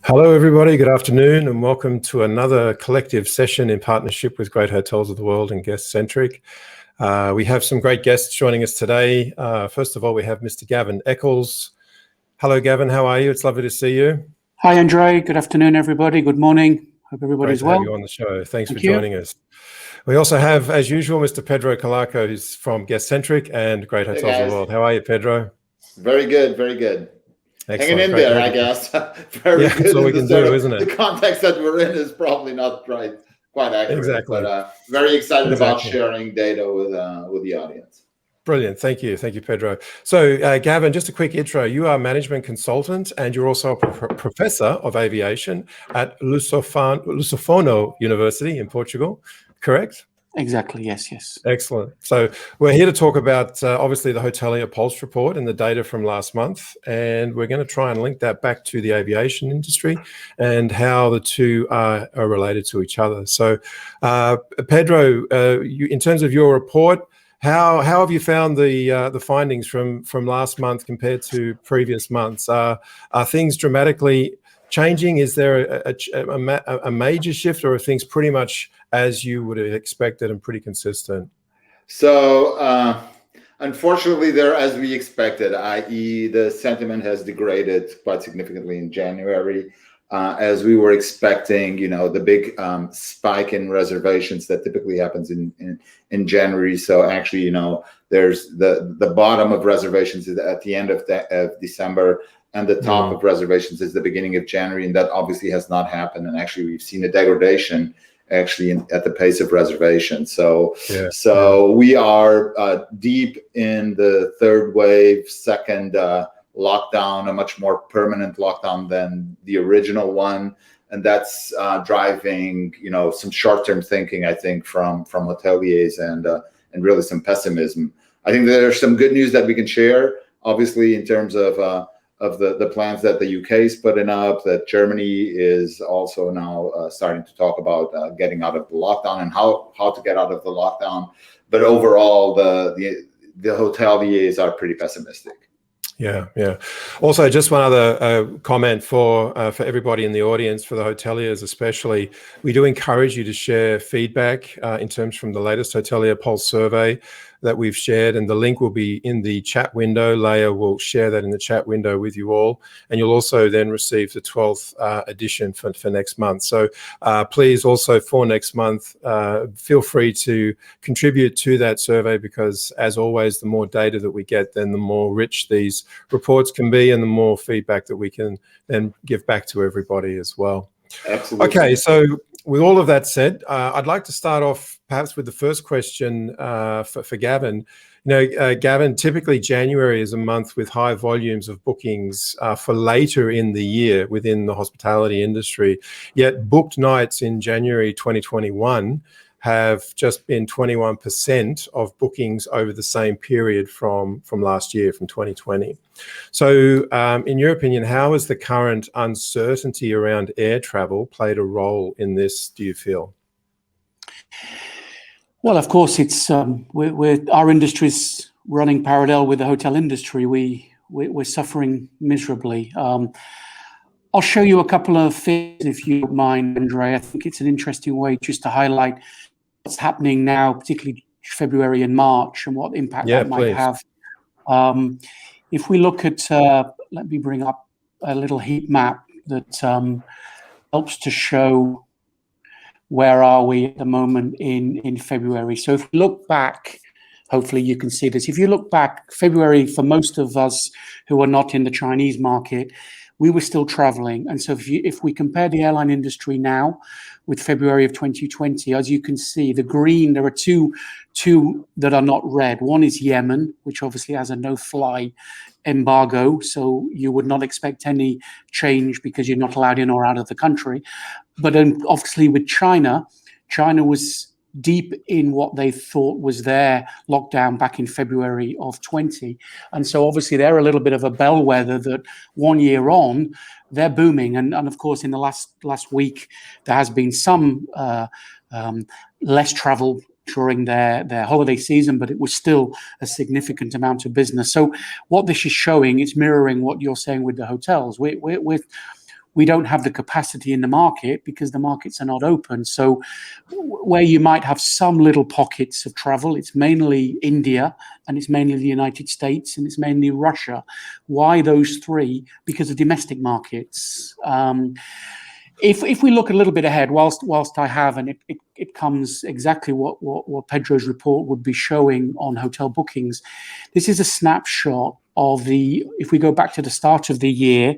Hello, everybody. Good afternoon, and welcome to another collective session in partnership with Great Hotels of the World and Guest Centric. We have some great guests joining us today. First of all, we have Mr. Gavin Eccles. Hello, Gavin. How are you? It's lovely to see you. Hi, Andre. Good afternoon, everybody. Good morning. Hope everybody's well. Great to have you on the show. Thanks for joining us. We also have, as usual, Mr. Pedro Calaco, who's from Guest Centric and Great Hotels of the World. How are you, Pedro? Very good, very good. Excellent. Hanging in there, I guess. Very good. That's all we can do, isn't it? The context that we're in is probably not quite accurate. Exactly. But very excited about sharing data with the audience. Brilliant. Thank you. Thank you, Pedro. So, Gavin, just a quick intro. You are a management consultant and you're also a professor of aviation at Lusofono University in Portugal, correct? Exactly. Yes. Excellent. So we're here to talk about, obviously, the Hotelier Pulse report and the data from last month. And we're going to try and link that back to the aviation industry and how the two are related to each other. So, Pedro, in terms of your report, how have you found the findings from last month compared to previous months? Are things dramatically changing? Is there a major shift, or are things pretty much as you would have expected and pretty consistent? So unfortunately, they're as we expected, i.e. the sentiment has degraded quite significantly in January. As we were expecting, the big spike in reservations that typically happens in January. So actually, there's the bottom of reservations is at the end of December, and the top of reservations is the beginning of January, and that obviously has not happened. And actually, we've seen a degradation actually at the pace of reservations. So we are deep in the third wave, second lockdown, a much more permanent lockdown than the original one, and that's driving some short-term thinking, I think, from hoteliers and really some pessimism. I think there's some good news that we can share, obviously, in terms of the plans that the UK is putting up, that Germany is also now starting to talk about getting out of the lockdown and how to get out of the lockdown. But overall, the hoteliers are pretty pessimistic. Yeah. Also, just one other comment for everybody in the audience, for the hoteliers especially. We do encourage you to share feedback in terms from the latest Hotelier Pulse survey that we've shared, and the link will be in the chat window. Leia will share that in the chat window with you all, and you'll also then receive the 12th edition for next month. So please also for next month, feel free to contribute to that survey, because as always, the more data that we get, then the more rich these reports can be and the more feedback that we can then give back to everybody as well. Absolutely. Okay, so with all of that said, I'd like to start off perhaps with the first question for Gavin. Gavin, typically January is a month with high volumes of bookings for later in the year within the hospitality industry. Yet booked nights in January 2021 have just been 21% of bookings over the same period from last year, from 2020. So in your opinion, how has the current uncertainty around air travel played a role in this, do you feel? Well, of course, it's our industry's running parallel with the hotel industry. We're suffering miserably. I'll show you a couple of things, if you don't mind, Andre. I think it's an interesting way just to highlight what's happening now, particularly February and March, and what impact that might have. If we look at, let me bring up a little heat map that helps to show where are we at the moment in February. So if we look back, hopefully you can see this. If you look back, February, for most of us who are not in the Chinese market, we were still traveling. And so if we compare the airline industry now with February of 2020, as you can see, the green, there are two that are not red. One is Yemen, which obviously has a no-fly embargo, so you would not expect any change because you're not allowed in or out of the country. But then obviously with China was deep in what they thought was their lockdown back in February of 20. And so obviously they're a little bit of a bellwether that 1 year on, they're booming. And of course, in the last week, there has been some less travel during their holiday season, but it was still a significant amount of business. So what this is showing, it's mirroring what you're saying with the hotels. we don't have the capacity in the market because the markets are not open. So where you might have some little pockets of travel, it's mainly India, and it's mainly the United States, and it's mainly Russia. Why those three? Because of domestic markets. If we look a little bit ahead, whilst I have, and it comes exactly what Pedro's report would be showing on hotel bookings, this is a snapshot of if we go back to the start of the year,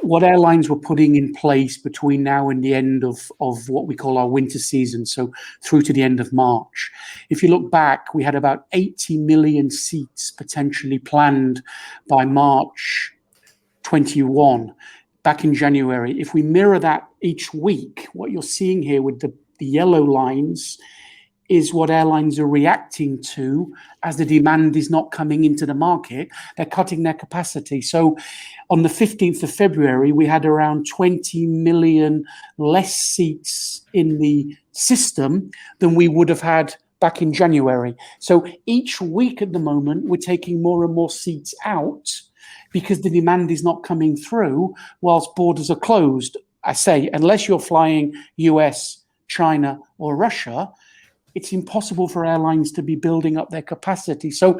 what airlines were putting in place between now and the end of what we call our winter season, so through to the end of March. If you look back, we had about 80 million seats potentially planned by March 21, back in January. If we mirror that each week, what you're seeing here with the yellow lines is what airlines are reacting to as the demand is not coming into the market. They're cutting their capacity. So on the 15th of February, we had around 20 million less seats in the system than we would have had back in January. So each week at the moment, we're taking more and more seats out because the demand is not coming through whilst borders are closed. I say, unless you're flying US, China, or Russia, it's impossible for airlines to be building up their capacity. So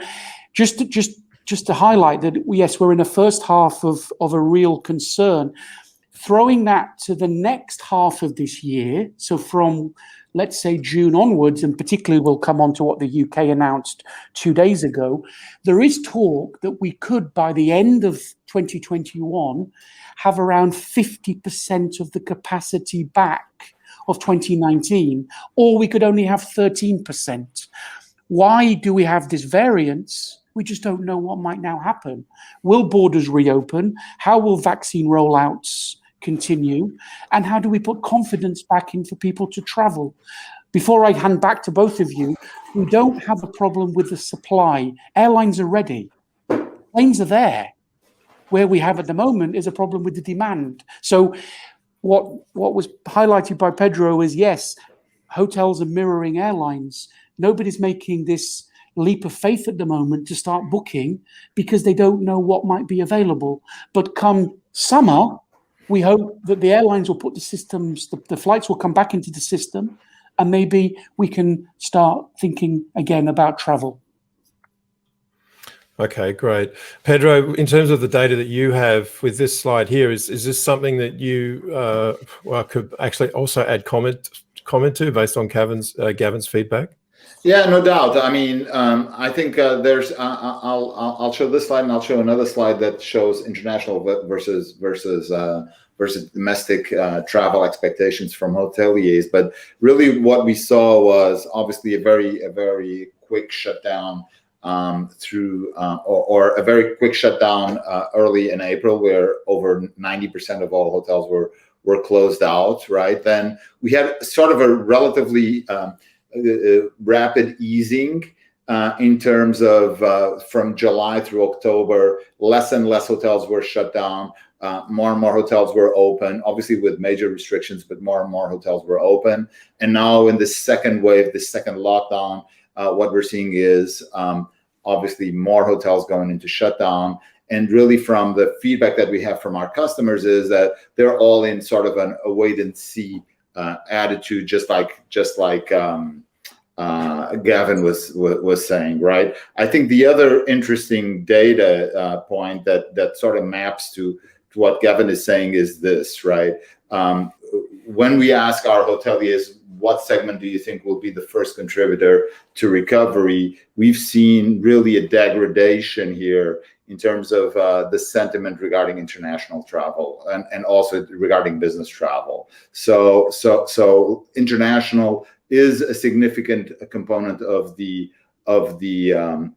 just to highlight that, yes, we're in a first half of a real concern. Throwing that to the next half of this year, so from, let's say, June onwards, and particularly we'll come on to what the UK announced 2 days ago, there is talk that we could, by the end of 2021, have around 50% of the capacity back of 2019, or we could only have 13%. Why do we have this variance? We just don't know what might now happen. Will borders reopen? How will vaccine rollouts continue? And how do we put confidence back in for people to travel? Before I hand back to both of you, we don't have a problem with the supply. Airlines are ready. Planes are there. Where we have at the moment is a problem with the demand. So what was highlighted by Pedro is, yes, hotels are mirroring airlines. Nobody's making this leap of faith at the moment to start booking because they don't know what might be available. But come summer, we hope that the airlines will put the systems, the flights will come back into the system, and maybe we can start thinking again about travel. Okay, great. Pedro, in terms of the data that you have with this slide here, is this something that you could actually also add comment to based on Gavin's feedback? Yeah, no doubt. I mean, I think there's. I'll show this slide, and I'll show another slide that shows international versus domestic travel expectations from hoteliers. But really, what we saw was obviously a very quick shutdown or a very quick shutdown early in April, where over 90% of all hotels were closed out. Right then, we had sort of a relatively rapid easing in terms of from July through October. Less and less hotels were shut down. More and more hotels were open, obviously with major restrictions, but more and more hotels were open. And now in the second wave, the second lockdown, what we're seeing is obviously more hotels going into shutdown. And really, from the feedback that we have from our customers, is that they're all in sort of a wait and see attitude, just like Gavin was saying, right? I think the other interesting data point that sort of maps to what Gavin is saying is this, right? When we ask our hoteliers, what segment do you think will be the first contributor to recovery, we've seen really a degradation here in terms of the sentiment regarding international travel and also regarding business travel. So international is a significant component of the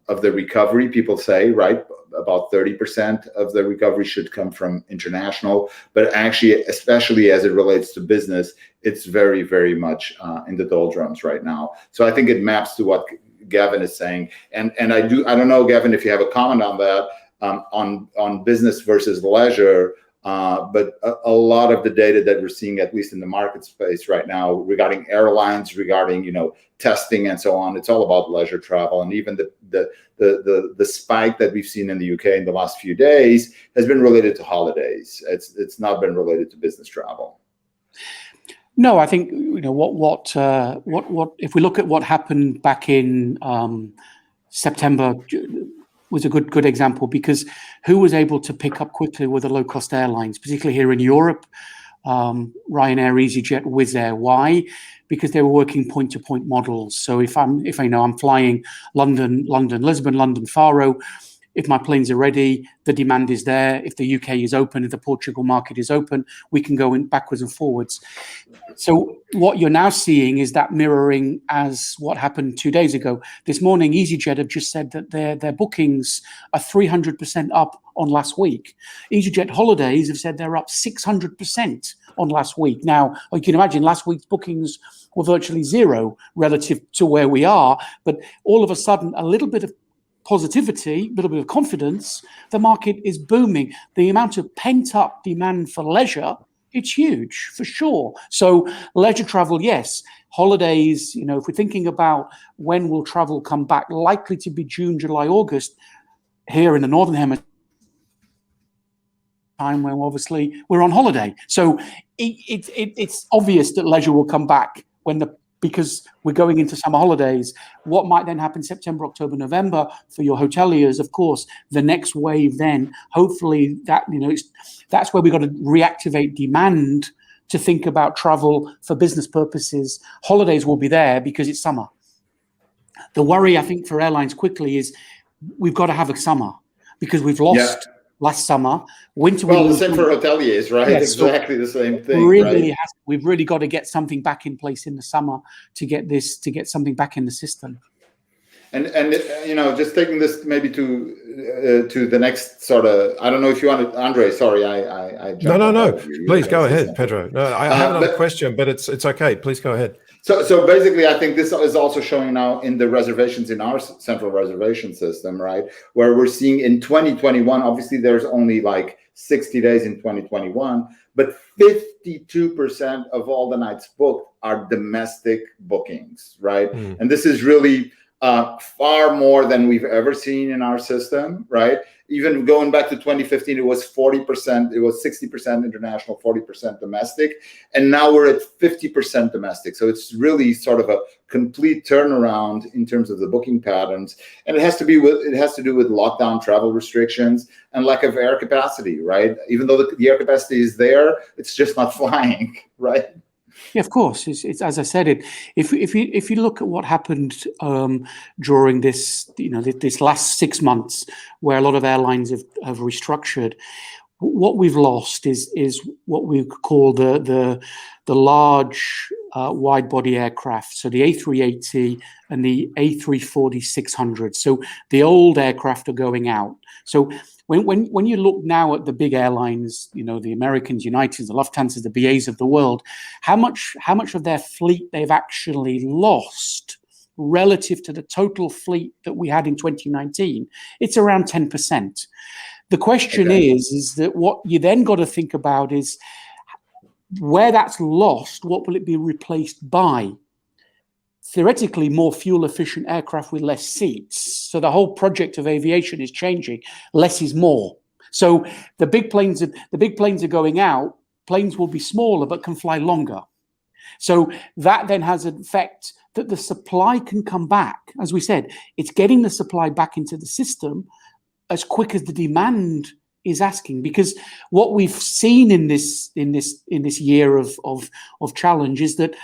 recovery. People say, right, about 30% of the recovery should come from international, but actually, especially as it relates to business, it's very, very much in the doldrums right now. So I think it maps to what Gavin is saying, and I don't know, Gavin, if you have a comment on that, on business versus leisure. But a lot of the data that we're seeing, at least in the market space right now, regarding airlines, regarding testing and so on, it's all about leisure travel. And even the spike that we've seen in the UK in the last few days has been related to holidays. It's not been related to business travel. No, I think what if we look at what happened back in September was a good example, because who was able to pick up quickly were the low-cost airlines, particularly here in Europe. Ryanair, EasyJet, Wizz Air. Why? Because they were working point-to-point models. So if I know I'm flying London, Lisbon, London, Faro, if my planes are ready, the demand is there. If the UK is open, if the Portugal market is open, we can go in backwards and forwards. So what you're now seeing is that mirroring as what happened 2 days ago. This morning, EasyJet have just said that their bookings are 300% up on last week. EasyJet Holidays have said they're up 600% on last week. Now, you can imagine last week's bookings were virtually zero relative to where we are, but all of a sudden, a little bit of positivity, a little bit of confidence, the market is booming. The amount of pent-up demand for leisure, it's huge, for sure. So leisure travel, yes. Holidays, if we're thinking about when will travel come back, likely to be June, July, August, here in the Northern Hemisphere, time when obviously we're on holiday. So it's obvious that leisure will come back because we're going into summer holidays. What might then happen September, October, November for your hoteliers? Of course, the next wave then, hopefully that's where we've got to reactivate demand to think about travel for business purposes. Holidays will be there because it's summer. The worry, I think, for airlines quickly is we've got to have a summer because we've lost last summer. Winter. Well, the same for hoteliers, right? Yes, exactly the same thing. We've really got to get something back in place in the summer to get something back in the system. And just taking this maybe to the next sort of, I don't know if you want to, Andre. Sorry, I jumped. No. Please go ahead, Pedro. No, I have another question, but it's okay. Please go ahead. So basically, I think this is also showing now in the reservations in our central reservation system, right? Where we're seeing in 2021, obviously there's only like 60 days in 2021, but 52% of all the nights booked are domestic bookings, right? And this is really far more than we've ever seen in our system, right? Even going back to 2015, it was 40%, it was 60% international, 40% domestic. And now we're at 50% domestic. So it's really sort of a complete turnaround in terms of the booking patterns. And it has to do with lockdown travel restrictions and lack of air capacity, right? Even though the air capacity is there, it's just not flying, right? Yeah, of course. It's as I said. If you look at what happened during this last 6 months, where a lot of airlines have restructured, what we've lost is what we call the large wide body aircraft. So the A380 and the A340-600. So the old aircraft are going out. So when you look now at the big airlines, the Americans, Uniteds, the Lufthansa, the BAs of the world, how much of their fleet they've actually lost relative to the total fleet that we had in 2019, it's around 10%. The question is that what you then got to think about is where that's lost, what will it be replaced by? Theoretically, more fuel-efficient aircraft with less seats. So the whole project of aviation is changing. Less is more. So the big planes are going out. Planes will be smaller but can fly longer. So that then has an effect that the supply can come back. As we said, it's getting the supply back into the system as quick as the demand is asking. Because what we've seen in this year of challenge is that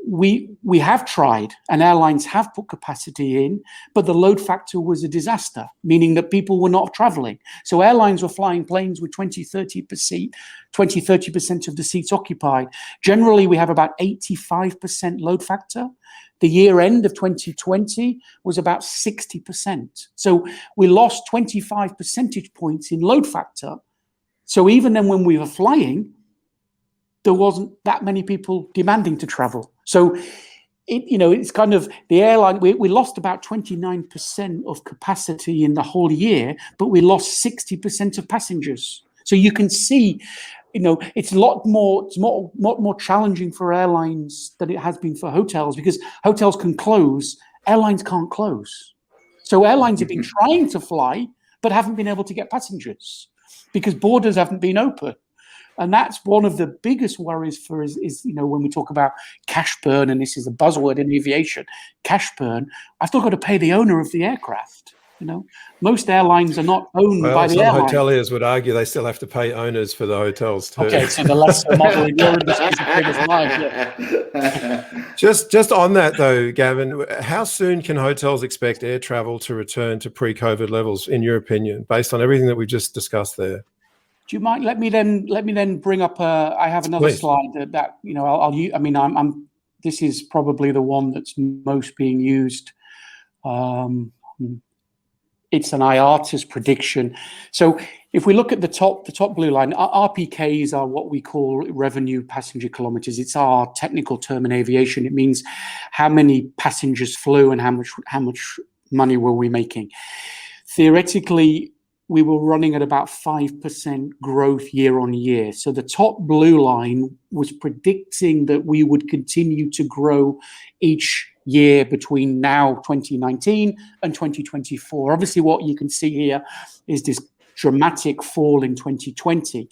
we have tried and airlines have put capacity in, but the load factor was a disaster, meaning that people were not traveling. So airlines were flying planes with 20-30% of the seats occupied. Generally, we have about 85% load factor. The year end of 2020 was about 60%. So we lost 25 percentage points in load factor. So even then when we were flying, there wasn't that many people demanding to travel. So, it's kind of the airline, we lost about 29% of capacity in the whole year, but we lost 60% of passengers. So you can see, it's a lot more challenging for airlines than it has been for hotels, because hotels can close, airlines can't close. So airlines have been trying to fly, but haven't been able to get passengers because borders haven't been open. And that's one of the biggest worries for us is, when we talk about cash burn, and this is a buzzword in aviation, cash burn, I've still got to pay the owner of the aircraft. Most airlines are not owned by the airline. Some hoteliers would argue they still have to pay owners for the hotels too. Okay, so the lesser model in your industry is the same as mine. Yeah. Just on that though, Gavin, how soon can hotels expect air travel to return to pre-COVID levels, in your opinion, based on everything that we just discussed there? Do you mind? Let me then bring up. I have another slide that I'll use. I mean, I'm. This is probably the one that's most being used. It's an IATA's prediction. So if we look at the top blue line, RPKs are what we call revenue passenger kilometers. It's our technical term in aviation. It means how many passengers flew and how much money were we making. Theoretically, we were running at about 5% growth year on year. So the top blue line was predicting that we would continue to grow each year between now 2019 and 2024. Obviously, what you can see here is this dramatic fall in 2020.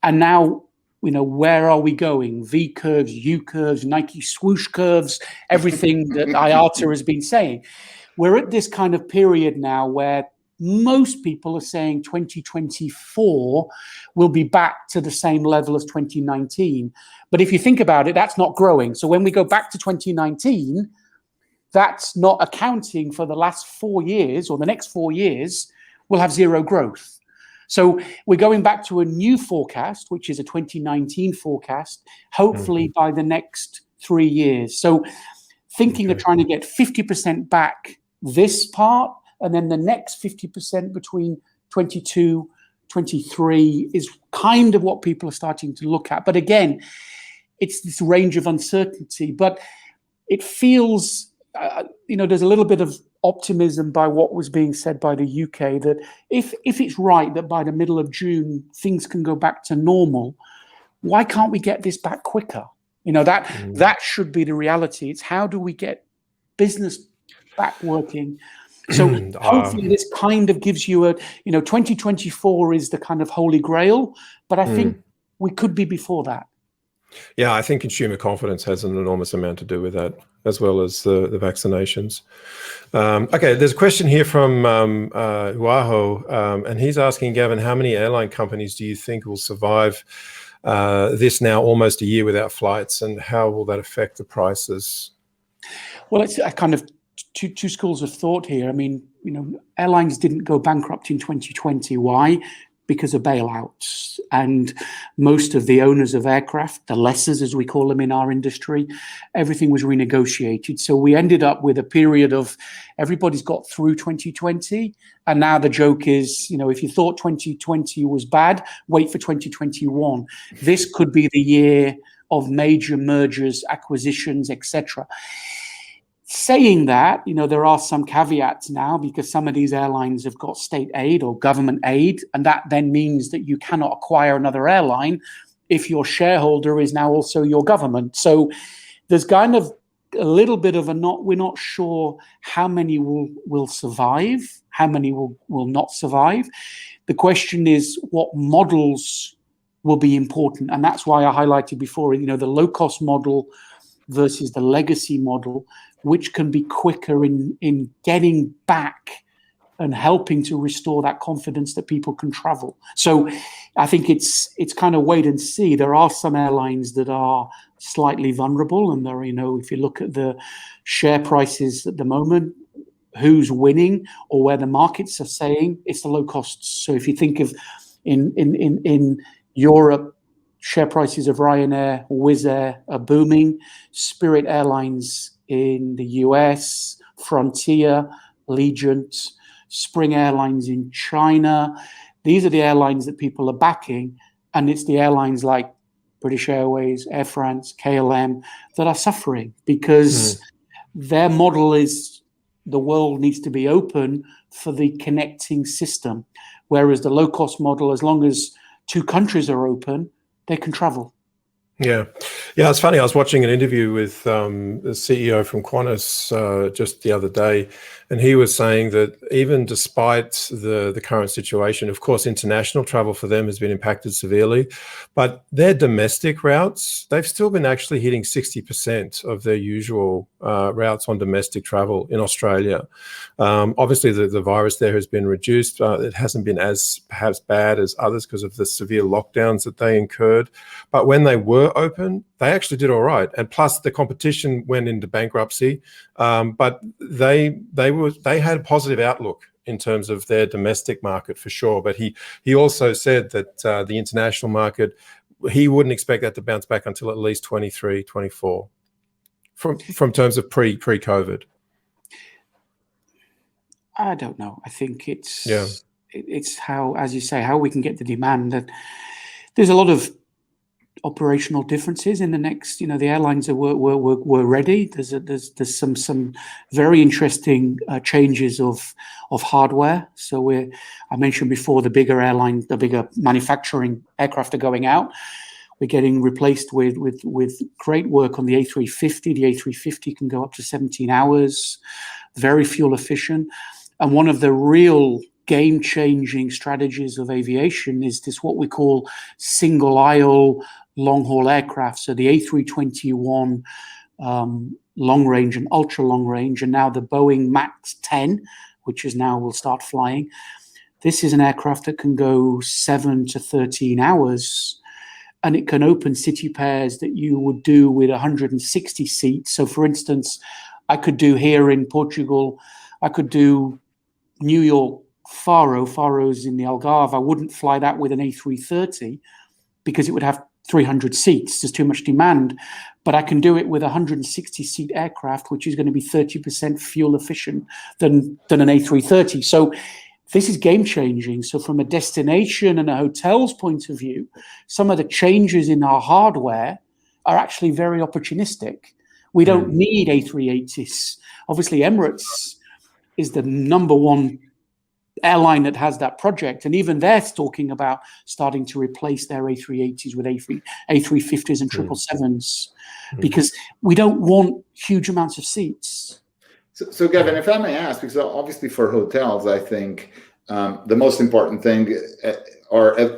And now, where are we going? V curves, U curves, Nike swoosh curves, everything that IATA has been saying. We're at this kind of period now where most people are saying 2024 will be back to the same level as 2019. But if you think about it, that's not growing. So when we go back to 2019, that's not accounting for the last 4 years, or the next 4 years, we'll have zero growth. So we're going back to a new forecast, which is a 2019 forecast, hopefully by the next 3 years. So thinking of trying to get 50% back this part, and then the next 50% between 22, 23 is kind of what people are starting to look at. But again, it's this range of uncertainty. But it feels, there's a little bit of optimism by what was being said by the UK, that if it's right that by the middle of June, things can go back to normal, why can't we get this back quicker? That should be the reality. It's how do we get business back working? So hopefully this kind of gives you 2024 is the kind of holy grail, but I think we could be before that. Yeah, I think consumer confidence has an enormous amount to do with that, as well as the vaccinations. Okay, there's a question here from Huaho, and he's asking, Gavin, how many airline companies do you think will survive this now almost a year without flights, and how will that affect the prices? Well, it's a kind of two schools of thought here. I mean, airlines didn't go bankrupt in 2020. Why? Because of bailouts. And most of the owners of aircraft, the lessors as we call them in our industry, everything was renegotiated. So we ended up with a period of everybody's got through 2020. And now the joke is, if you thought 2020 was bad, wait for 2021. This could be the year of major mergers, acquisitions, etc. Saying that, there are some caveats now, because some of these airlines have got state aid or government aid, and that then means that you cannot acquire another airline if your shareholder is now also your government. So there's kind of a little bit of we're not sure how many will survive, how many will not survive. The question is what models will be important, and that's why I highlighted before, the low-cost model versus the legacy model, which can be quicker in getting back and helping to restore that confidence that people can travel. So I think it's kind of wait and see. There are some airlines that are slightly vulnerable, and there, if you look at the share prices at the moment, who's winning, or where the markets are saying it's the low costs. So if you think of in Europe, share prices of Ryanair, Wizz Air are booming. Spirit Airlines in the US, Frontier, Allegiant, Spring Airlines in China. These are the airlines that people are backing, and it's the airlines like British Airways, Air France, KLM that are suffering because their model is the world needs to be open for the connecting system, whereas the low-cost model, as long as two countries are open, they can travel. Yeah. It's funny. I was watching an interview with the CEO from Qantas just the other day, and he was saying that even despite the current situation, of course, international travel for them has been impacted severely, but their domestic routes, they've still been actually hitting 60% of their usual routes on domestic travel in Australia. Obviously, the virus there has been reduced. It hasn't been as perhaps bad as others because of the severe lockdowns that they incurred. But when they were open, they actually did all right, and plus the competition went into bankruptcy, but they had a positive outlook in terms of their domestic market for sure. But he also said that the international market, he wouldn't expect that to bounce back until at least 23, 24 from terms of pre-COVID. I don't know. I think it's how, as you say, how we can get the demand. That there's a lot of operational differences in the next. The airlines were ready. There's some very interesting changes of hardware. So I mentioned before, the bigger airline, the bigger manufacturing aircraft are going out. We're getting replaced with great work on the A350. The A350 can go up to 17 hours, very fuel efficient. And one of the real game-changing strategies of aviation is this, what we call single-aisle long-haul aircraft. So the A321 long range and ultra long range, and now the Boeing MAX 10, which is now will start flying. This is an aircraft that can go 7 to 13 hours, and it can open city pairs that you would do with 160 seats. So for instance, I could do here in Portugal, I could do New York Faro's in the Algarve. I wouldn't fly that with an A330 because it would have 300 seats. There's too much demand. But I can do it with a 160-seat aircraft, which is going to be 30% fuel efficient than an A330. So this is game-changing. So from a destination and a hotel's point of view, some of the changes in our hardware are actually very opportunistic. We don't need A380s. Obviously, Emirates is the number one airline that has that project, and even they're talking about starting to replace their A380s with A350s and 777s because we don't want huge amounts of seats. So Gavin, if I may ask, because obviously for hotels, I think the most important thing,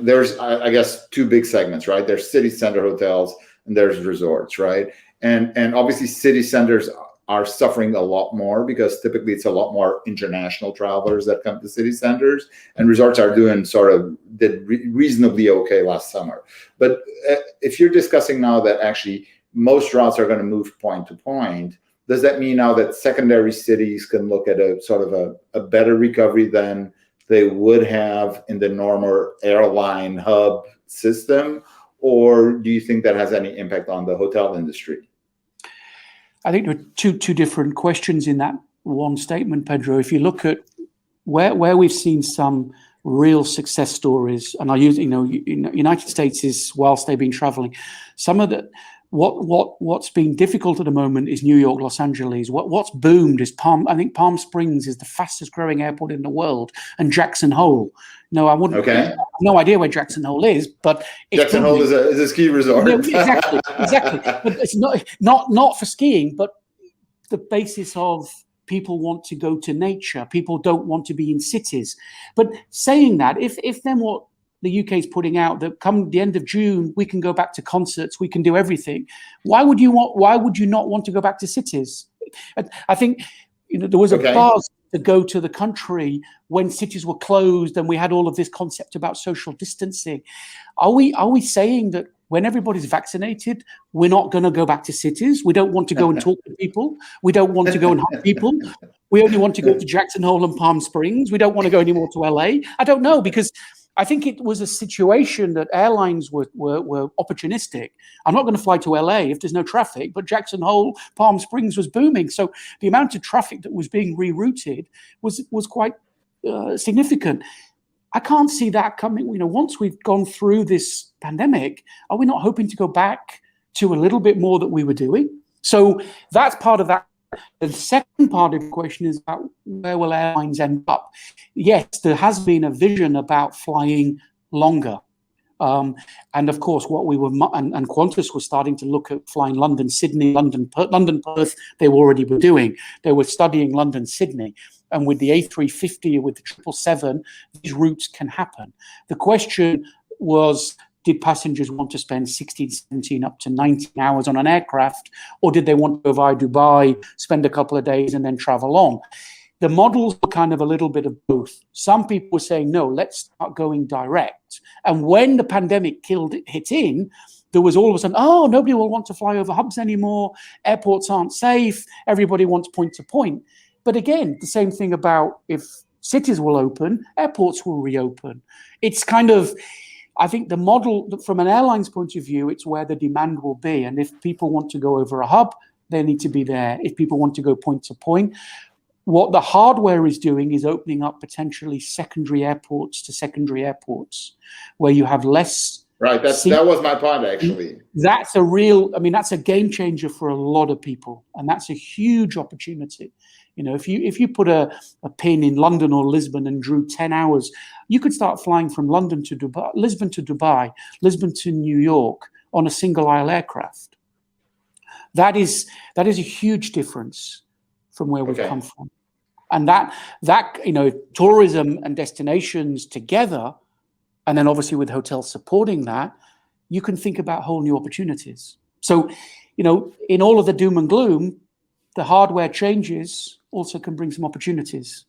there's, I guess, two big segments, right? There's city center hotels and there's resorts, right? And obviously city centers are suffering a lot more because typically it's a lot more international travelers that come to city centers, and resorts are doing did reasonably okay last summer. But if you're discussing now that actually most routes are going to move point to point, does that mean now that secondary cities can look at a better recovery than they would have in the normal airline hub system? Or do you think that has any impact on the hotel industry? I think there are two different questions in that one statement, Pedro. If you look at where we've seen some real success stories, and I use, United States is, whilst they've been traveling, some of the what's been difficult at the moment is New York, Los Angeles. What's boomed is I think Palm Springs is the fastest growing airport in the world, and Jackson Hole. No, I wouldn't. Okay. I have no idea where Jackson Hole is, but Jackson Hole is a ski resort. No, exactly. But it's not for skiing, but the basis of people want to go to nature. People don't want to be in cities. But saying that, if then what the UK is putting out, that come the end of June we can go back to concerts, we can do everything. Why would you not want to go back to cities? I think there was a buzz to go to the country when cities were closed, and we had all of this concept about social distancing. Are we saying that when everybody's vaccinated, we're not going to go back to cities? We don't want to go and talk to people. We don't want to go and hug people. We only want to go to Jackson Hole and Palm Springs. We don't want to go anymore to LA. I don't know, because I think it was a situation that airlines were opportunistic. I'm not going to fly to LA if there's no traffic, but Jackson Hole, Palm Springs was booming. So the amount of traffic that was being rerouted was quite significant. I can't see that coming. Once we've gone through this pandemic, are we not hoping to go back to a little bit more that we were doing? So that's part of that. The second part of the question is about where will airlines end up? Yes, there has been a vision about flying longer. And of course, what we were and Qantas was starting to look at flying London, Sydney, London, Perth. They already were doing. They were studying London, Sydney, and with the A350 or with the 777, these routes can happen. The question was, did passengers want to spend 16, 17, up to 19 hours on an aircraft, or did they want to go via Dubai, spend a couple of days, and then travel on? The models were kind of a little bit of both. Some people were saying, no, let's start going direct. And when the pandemic hit in, there was all of a sudden, oh, nobody will want to fly over hubs anymore. Airports aren't safe. Everybody wants point to point. But again, the same thing about if cities will open, airports will reopen. It's kind of, I think the model, from an airline's point of view, it's where the demand will be. And if people want to go over a hub, they need to be there. If people want to go point to point, what the hardware is doing is opening up potentially secondary airports to secondary airports, where you have less. Right. That was my point, actually. That's a real, that's a game changer for a lot of people, and that's a huge opportunity. If you put a pin in London or Lisbon and drew 10 hours, you could start flying from London to Dubai, Lisbon to Dubai, Lisbon to New York on a single aisle aircraft. That is a huge difference from where we've come from. And that tourism and destinations together, and then obviously with hotels supporting that, you can think about whole new opportunities. So, in all of the doom and gloom, the hardware changes also can bring some opportunities.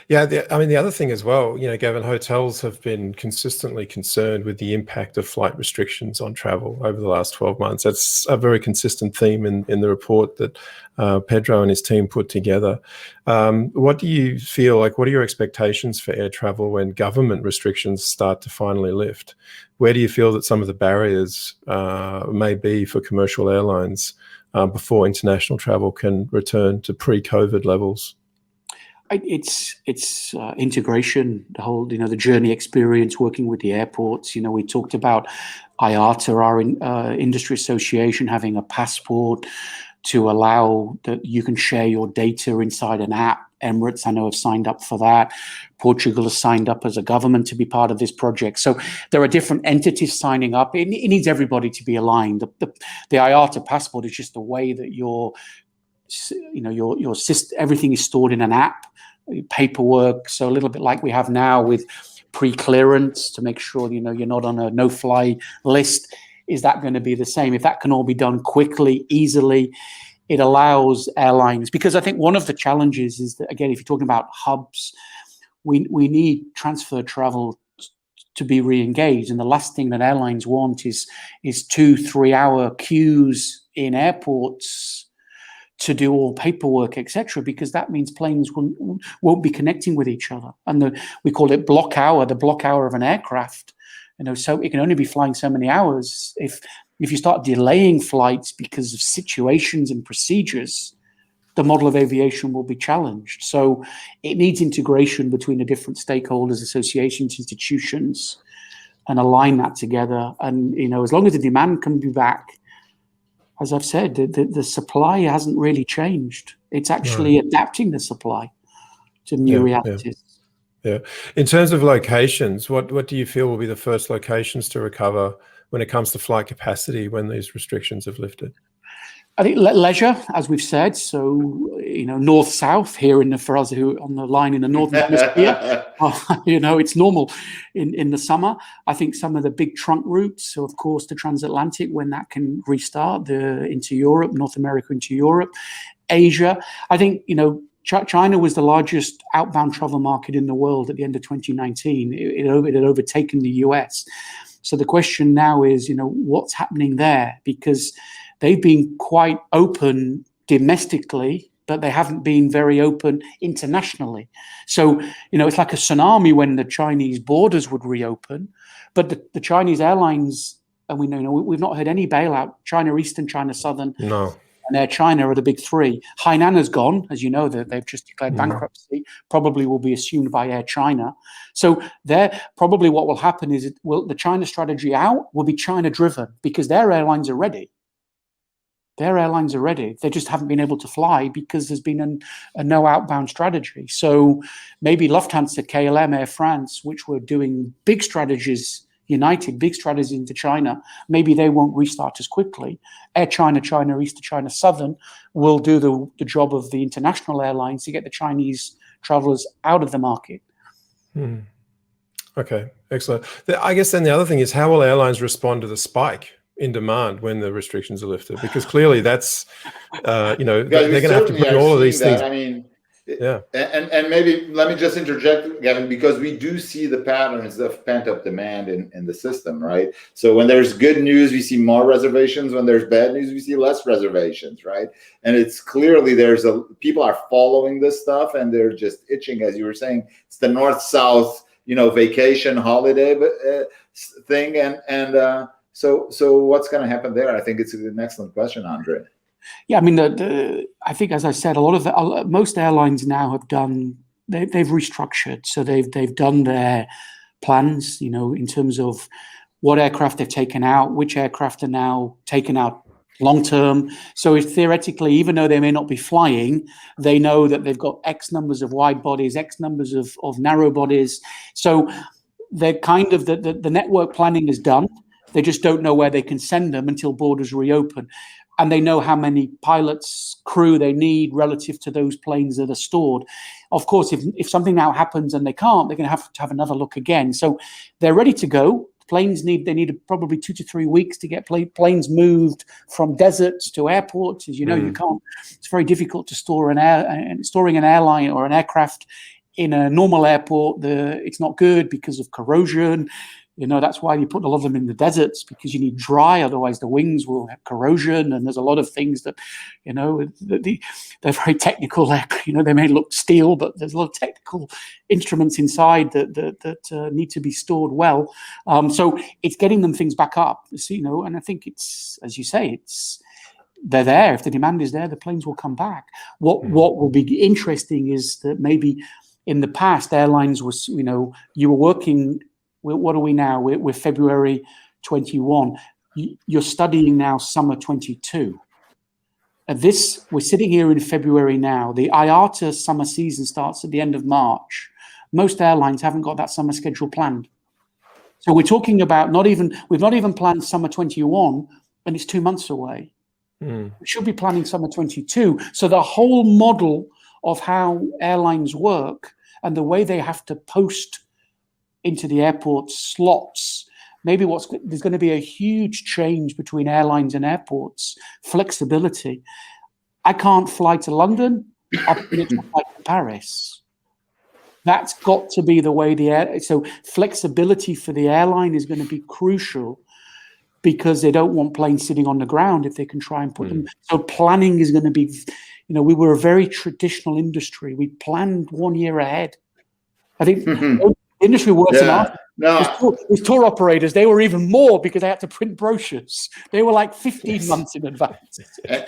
Yeah, the other thing as well, Gavin, hotels have been consistently concerned with the impact of flight restrictions on travel over the last 12 months. That's a very consistent theme in the report that Pedro and his team put together. What do you feel like? What are your expectations for air travel when government restrictions start to finally lift? Where do you feel that some of the barriers may be for commercial airlines before international travel can return to pre-COVID levels? It's integration, the whole, the journey experience, working with the airports. We talked about IATA, our industry association, having a passport to allow that you can share your data inside an app. Emirates, I know, have signed up for that. Portugal has signed up as a government to be part of this project. So there are different entities signing up. It needs everybody to be aligned. The IATA passport is just the way that your system, everything is stored in an app, paperwork. So a little bit like we have now with pre-clearance to make sure you're not on a no-fly list. Is that going to be the same? If that can all be done quickly, easily, it allows airlines, because I think one of the challenges is that, again, if you're talking about hubs, we need transfer travel to be re-engaged, and the last thing that airlines want is 2-3 hour queues in airports to do all paperwork, etc., because that means planes won't be connecting with each other. And we call it block hour, the block hour of an aircraft. So it can only be flying so many hours. If you start delaying flights because of situations and procedures, the model of aviation will be challenged. So it needs integration between the different stakeholders, associations, institutions, and align that together. And as long as the demand can be back, as I've said, the supply hasn't really changed. It's actually adapting the supply to new realities. Yeah. In terms of locations, what do you feel will be the first locations to recover when it comes to flight capacity when these restrictions have lifted? I think leisure, as we've said. So, north-south here for us who are on the line in the northern hemisphere, it's normal in the summer. I think some of the big trunk routes, so of course the transatlantic, when that can restart, into Europe, North America into Europe, Asia. I think, China was the largest outbound travel market in the world at the end of 2019. It had overtaken the US. So the question now is, what's happening there? Because they've been quite open domestically, but they haven't been very open internationally. So, it's like a tsunami when the Chinese borders would reopen, but the Chinese airlines, and we've not heard any bailout. China Eastern, China Southern, and Air China are the big three. Hainan has gone, as you know, they've just declared bankruptcy, probably will be assumed by Air China. So there, probably what will happen is the China strategy out will be China driven, because their airlines are ready. They just haven't been able to fly because there's been a no outbound strategy. So maybe Lufthansa, KLM, Air France, which were doing big strategies United, big strategies into China, maybe they won't restart as quickly. Air China, East China, Southern will do the job of the international airlines to get the Chinese travelers out of the market. Okay, excellent. I guess then the other thing is, how will airlines respond to the spike in demand when the restrictions are lifted? Because clearly that's, they're going to have to bring all of these things. I mean, yeah. And maybe let me just interject, Gavin, because we do see the patterns of pent-up demand in the system, right? So when there's good news, we see more reservations. When there's bad news, we see less reservations, right? And it's clearly people are following this stuff and they're just itching, as you were saying. It's the north-south, vacation holiday thing, and so what's going to happen there? I think it's an excellent question, Andre. Yeah, I mean, I think, as I said, most airlines now have they've restructured, so they've done their plans, in terms of what aircraft they've taken out, which aircraft are now taken out long term. So if theoretically, even though they may not be flying, they know that they've got X numbers of wide bodies, X numbers of narrow bodies. So they're kind of the network planning is done. They just don't know where they can send them until borders reopen. And they know how many pilots, crew they need relative to those planes that are stored. Of course, if something now happens and they can't, they're going to have another look again. So they're ready to go. Planes need probably 2 to 3 weeks to get planes moved from deserts to airports. As you know, you can't. It's very difficult to storing an airline or an aircraft in a normal airport. It's not good because of corrosion. That's why you put a lot of them in the deserts, because you need dry, otherwise the wings will have corrosion. And there's a lot of things that, they're very technical. They may look steel, but there's a lot of technical instruments inside that need to be stored well. So it's getting them things back up, and I think it's, as you say, they're there. If the demand is there, the planes will come back. What will be interesting is that maybe in the past, airlines was, you were working. What are we now? We're February 21. You're studying now summer 22. We're sitting here in February now. The IATA summer season starts at the end of March. Most airlines haven't got that summer schedule planned. So we're talking about we've not even planned summer 21, and it's 2 months away. We should be planning summer 22. So the whole model of how airlines work and the way they have to post into the airport slots, there's going to be a huge change between airlines and airports. Flexibility. I can't fly to London. I can fly to Paris. That's got to be the way so flexibility for the airline is going to be crucial, because they don't want planes sitting on the ground if they can try and put them. So planning is going to be, we were a very traditional industry. We planned 1 year ahead. I think the industry works in art. With tour operators, they were even more, because they had to print brochures. They were like 15 months in advance.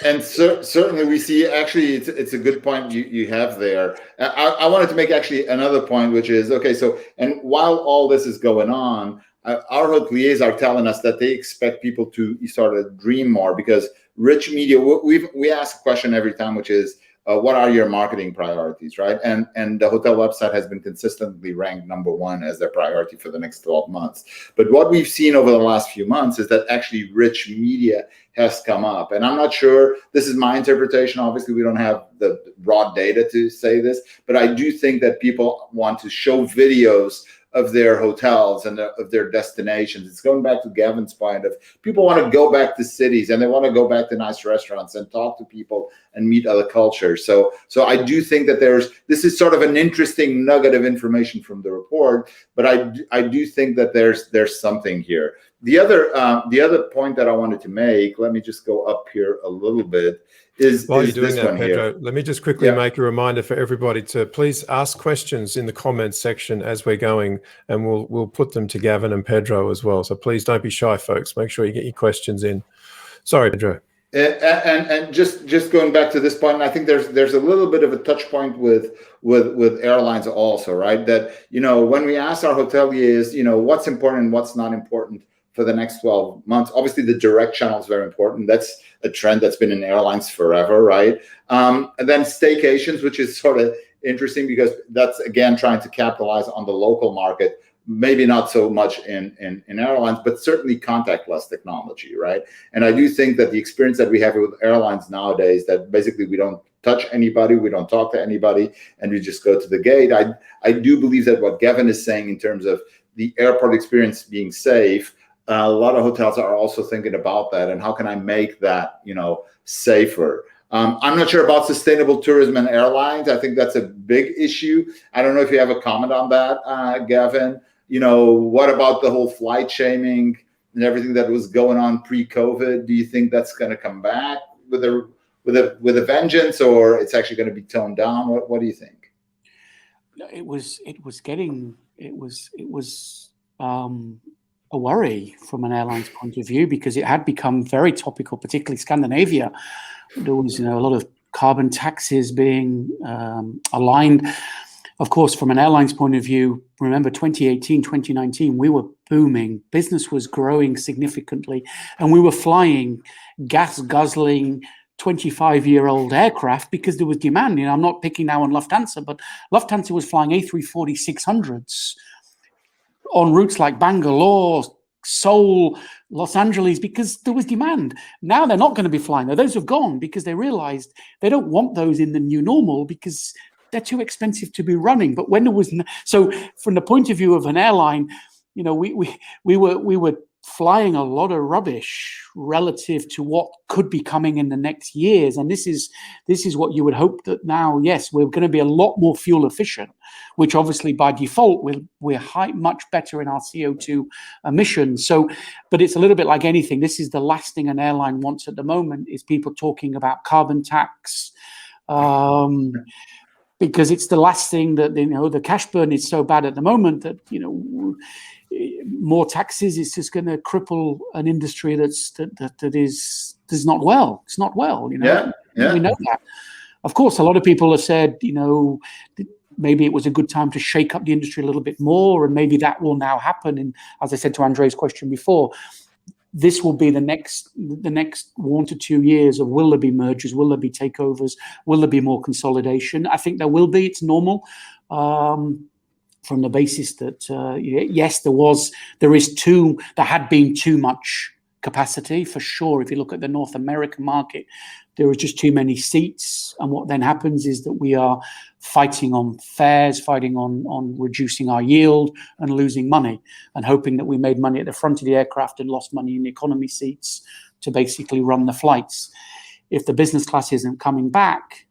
And certainly we see, actually, it's a good point you have there. I wanted to make actually another point, which is, okay, so, and while all this is going on, our hoteliers are telling us that they expect people to sort of dream more, because rich media, we ask a question every time, which is, what are your marketing priorities, right? And the hotel website has been consistently ranked #1 as their priority for the next 12 months. But what we've seen over the last few months is that actually rich media has come up. And I'm not sure, this is my interpretation. Obviously, we don't have the raw data to say this, but I do think that people want to show videos of their hotels and of their destinations. It's going back to Gavin's point of people want to go back to cities, and they want to go back to nice restaurants and talk to people and meet other cultures. So I do think that this is sort of an interesting nugget of information from the report, but I do think that there's something here. The other point that I wanted to make, let me just go up here a little bit, While you're doing that, Pedro, let me just quickly make a reminder for everybody to please ask questions in the comments section as we're going, and we'll put them to Gavin and Pedro as well. So please don't be shy, folks. Make sure you get your questions in. Sorry, Pedro. And just going back to this point, I think there's a little bit of a touch point with airlines also, right? That, when we ask our hoteliers, what's important and what's not important for the next 12 months, obviously the direct channel is very important. That's a trend that's been in airlines forever, right? And then staycations, which is sort of interesting, because that's, again, trying to capitalize on the local market maybe not so much in airlines, but certainly contactless technology, right? And I do think that the experience that we have with airlines nowadays, that basically we don't touch anybody, we don't talk to anybody, and we just go to the gate. I do believe that what Gavin is saying in terms of the airport experience being safe, a lot of hotels are also thinking about that, and how can I make that, safer? I'm not sure about sustainable tourism and airlines. I think that's a big issue. I don't know if you have a comment on that, Gavin. What about the whole flight shaming and everything that was going on pre-COVID? Do you think that's going to come back with a vengeance, or it's actually going to be toned down? What do you think? It was a worry from an airline's point of view, because it had become very topical, particularly Scandinavia. There was, a lot of carbon taxes being aligned. Of course, from an airline's point of view, remember 2018, 2019, we were booming. Business was growing significantly, and we were flying gas-guzzling 25-year-old aircraft because there was demand. I'm not picking now on Lufthansa, but Lufthansa was flying A340-600s on routes like Bangalore, Seoul, Los Angeles, because there was demand. Now they're not going to be flying. Those have gone because they realized they don't want those in the new normal because they're too expensive to be running. But when there was so from the point of view of an airline, we were flying a lot of rubbish relative to what could be coming in the next years. And this is what you would hope that now, yes, we're going to be a lot more fuel efficient, which obviously by default we're much better in our CO2 emissions. So, but it's a little bit like anything. This is the last thing an airline wants at the moment, is people talking about carbon tax, because it's the last thing that, the cash burn is so bad at the moment that, more taxes is just going to cripple an industry that is not well. It's not well, Yeah. We know that. Of course, a lot of people have said, maybe it was a good time to shake up the industry a little bit more, and maybe that will now happen. And as I said to Andre's question before, this will be the next 1 to 2 years of, will there be mergers? Will there be takeovers? Will there be more consolidation? I think there will be. It's normal. From the basis that yes, there had been too much capacity for sure. If you look at the North American market, there are just too many seats, and what then happens is that we are fighting on fares, fighting on reducing our yield and losing money, and hoping that we made money at the front of the aircraft and lost money in the economy seats to basically run the flights. If the business class isn't coming back,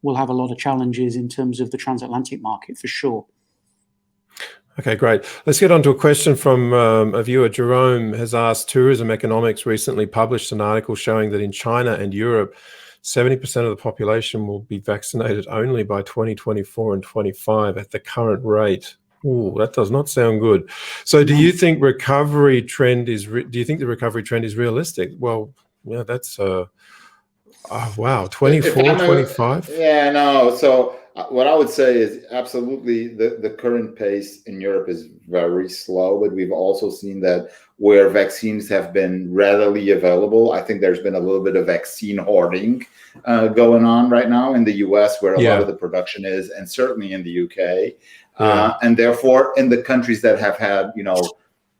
we'll have a lot of challenges in terms of the transatlantic market for sure. Okay, great. Let's get on to a question from a viewer. Jerome has asked, Tourism Economics recently published an article showing that in China and Europe, 70% of the population will be vaccinated only by 2024 and 25 at the current rate. Ooh, that does not sound good. So do you think the recovery trend is realistic? Well, yeah, that's wow, 24, 25? Yeah, no. So what I would say is absolutely the current pace in Europe is very slow, but we've also seen that where vaccines have been readily available, I think there's been a little bit of vaccine hoarding going on right now in the US, where a lot of the production is, and certainly in the UK. And therefore, in the countries that have had,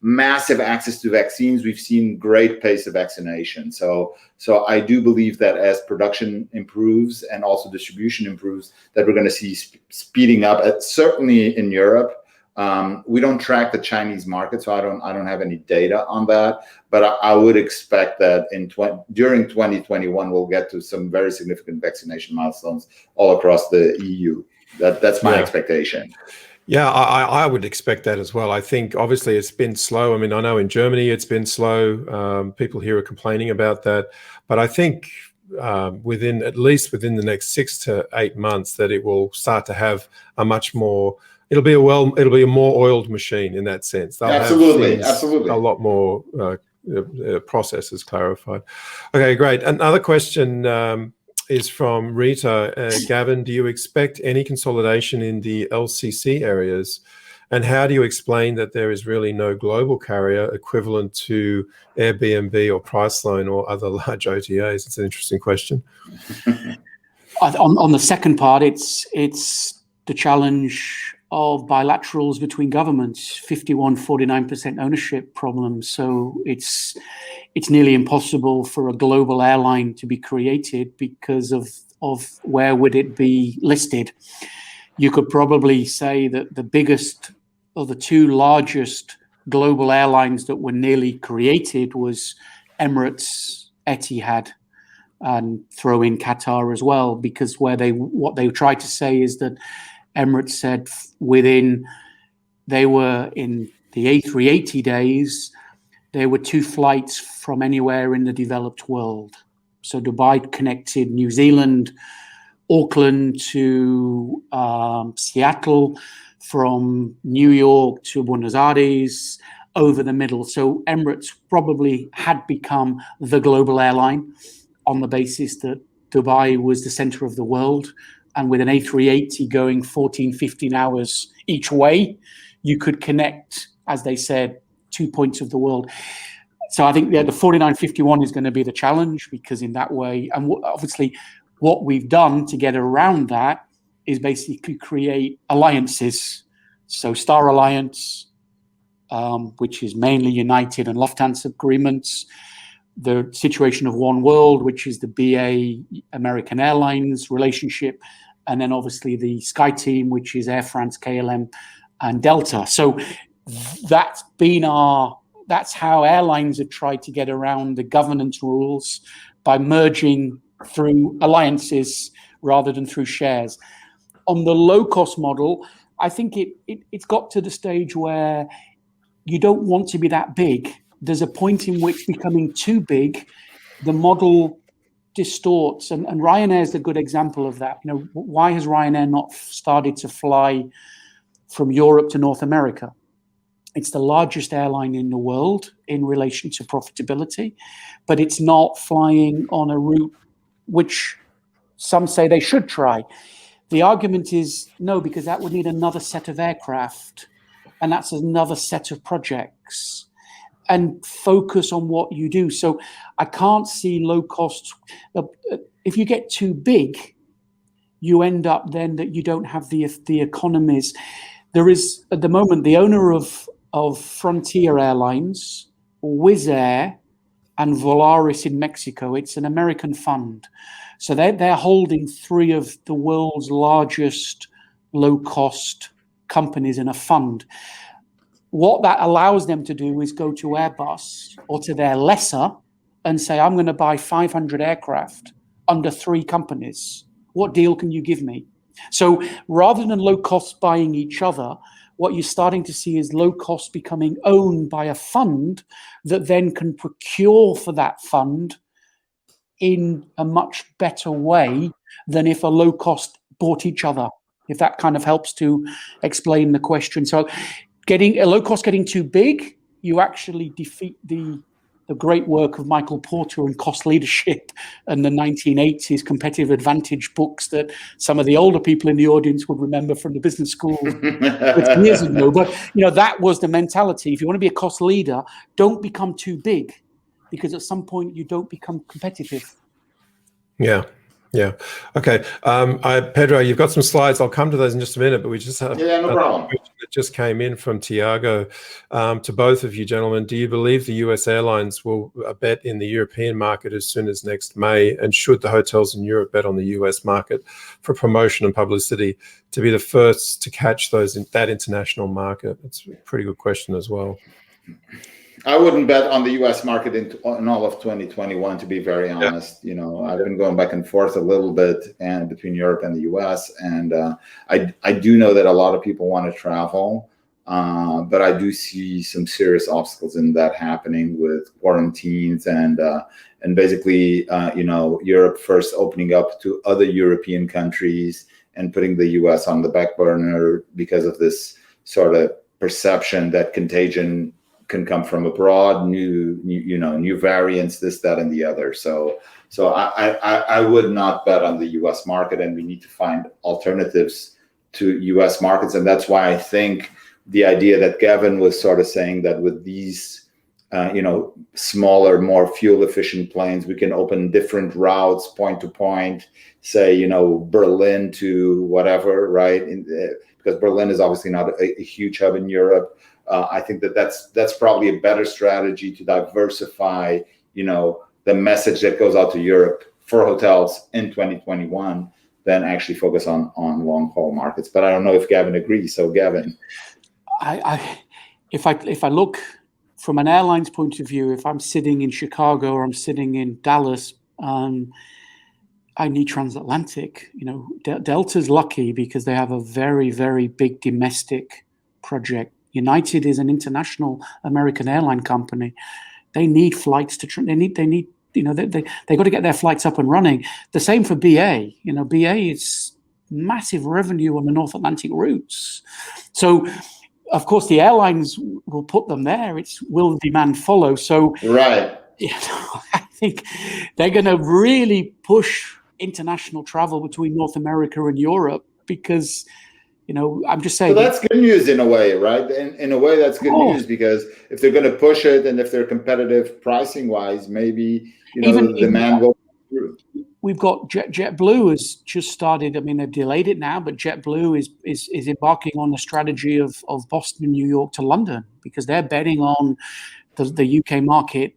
massive access to vaccines, we've seen great pace of vaccination. So I do believe that as production improves and also distribution improves, that we're going to see speeding up. Certainly in Europe, we don't track the Chinese market, so I don't have any data on that. But I would expect that during 2021, we'll get to some very significant vaccination milestones all across the EU. That's my expectation. Yeah, I would expect that as well. I think obviously it's been slow. I mean, I know in Germany it's been slow. People here are complaining about that. But I think within the next 6 to 8 months that it will start to have a much more, it'll be a more oiled machine in that sense. They'll absolutely. have a lot more processes clarified. Okay, great. Another question is from Rita. Gavin, do you expect any consolidation in the LCC areas? And how do you explain that there is really no global carrier equivalent to Airbnb or Priceline or other large OTAs? It's an interesting question. On the second part, it's the challenge of bilaterals between governments, 51-49% ownership problems. So it's nearly impossible for a global airline to be created because of where would it be listed. You could probably say that the biggest or the two largest global airlines that were nearly created was Emirates, Etihad, and throw in Qatar as well, because what they tried to say is that Emirates said they were in the A380 days, there were 2 flights from anywhere in the developed world. So Dubai connected New Zealand, Auckland to Seattle, from New York to Buenos Aires, over the middle. So Emirates probably had become the global airline on the basis that Dubai was the center of the world. And with an A380 going 14, 15 hours each way, you could connect, as they said, 2 points of the world. So I think the 49-51 is going to be the challenge, because in that way, and obviously what we've done to get around that is basically create alliances. So Star Alliance, which is mainly United and Lufthansa agreements, the situation of One World, which is the BA American Airlines relationship, and then obviously the Sky Team, which is Air France, KLM, and Delta. So that's how airlines have tried to get around the governance rules, by merging through alliances rather than through shares. On the low-cost model, I think it's got to the stage where you don't want to be that big. There's a point in which becoming too big, the model distorts, and Ryanair is a good example of that. Why has Ryanair not started to fly from Europe to North America? It's the largest airline in the world in relation to profitability, but it's not flying on a route which some say they should try. The argument is no, because that would need another set of aircraft, and that's another set of projects, and focus on what you do. So I can't see low cost. If you get too big, you end up then that you don't have the economies. There is, at the moment, the owner of Frontier Airlines, Wizz Air, and Volaris in Mexico. It's an American fund. So they're holding 3 of the world's largest low-cost companies in a fund. What that allows them to do is go to Airbus or to their lessor and say, I'm going to buy 500 aircraft under 3 companies. What deal can you give me? So rather than low cost buying each other, what you're starting to see is low cost becoming owned by a fund that then can procure for that fund in a much better way than if a low cost bought each other, if that kind of helps to explain the question. So getting a low cost getting too big, you actually defeat the great work of Michael Porter and cost leadership and the 1980s competitive advantage books that some of the older people in the audience would remember from the business school 50 years ago. But that was the mentality. If you want to be a cost leader, don't become too big, because at some point you don't become competitive. Yeah. Okay. Pedro, you've got some slides. I'll come to those in just a minute, but we just have no problem. That just came in from Tiago to both of you gentlemen. Do you believe the US airlines will bet in the European market as soon as next May? And should the hotels in Europe bet on the US market for promotion and publicity to be the first to catch that international market? It's a pretty good question as well. I wouldn't bet on the U.S. market in all of 2021, to be very honest. I've been going back and forth a little bit and between Europe and the U.S. And I do know that a lot of people want to travel, but I do see some serious obstacles in that happening with quarantines and basically, Europe first opening up to other European countries and putting the U.S. on the back burner because of this sort of perception that contagion can come from abroad, new variants, this, that, and the other. So I would not bet on the U.S. market, and we need to find alternatives to U.S. markets. And that's why I think the idea that Gavin was sort of saying that with these, smaller, more fuel efficient planes, we can open different routes, point to point, say, Berlin to whatever, right? because Berlin is obviously not a huge hub in Europe. I think that's probably a better strategy to diversify, the message that goes out to Europe for hotels in 2021 than actually focus on long haul markets. But I don't know if Gavin agrees. So Gavin, if I look from an airline's point of view, if I'm sitting in Chicago or I'm sitting in Dallas, I need transatlantic. Delta's lucky because they have a very, very big domestic project. United is an international American airline company. They need flights to. They need. They got to get their flights up and running. The same for BA. BA is massive revenue on the North Atlantic routes. So, of course, the airlines will put them there. It's will demand follow. So, right. I think they're going to really push international travel between North America and Europe because, I'm just saying. So that's good news in a way, right? In a way, that's good news because if they're going to push it and if they're competitive pricing wise, maybe, the demand will come through. We've got JetBlue has just started. I mean, they've delayed it now, but JetBlue is embarking on the strategy of Boston, New York to London because they're betting on the UK market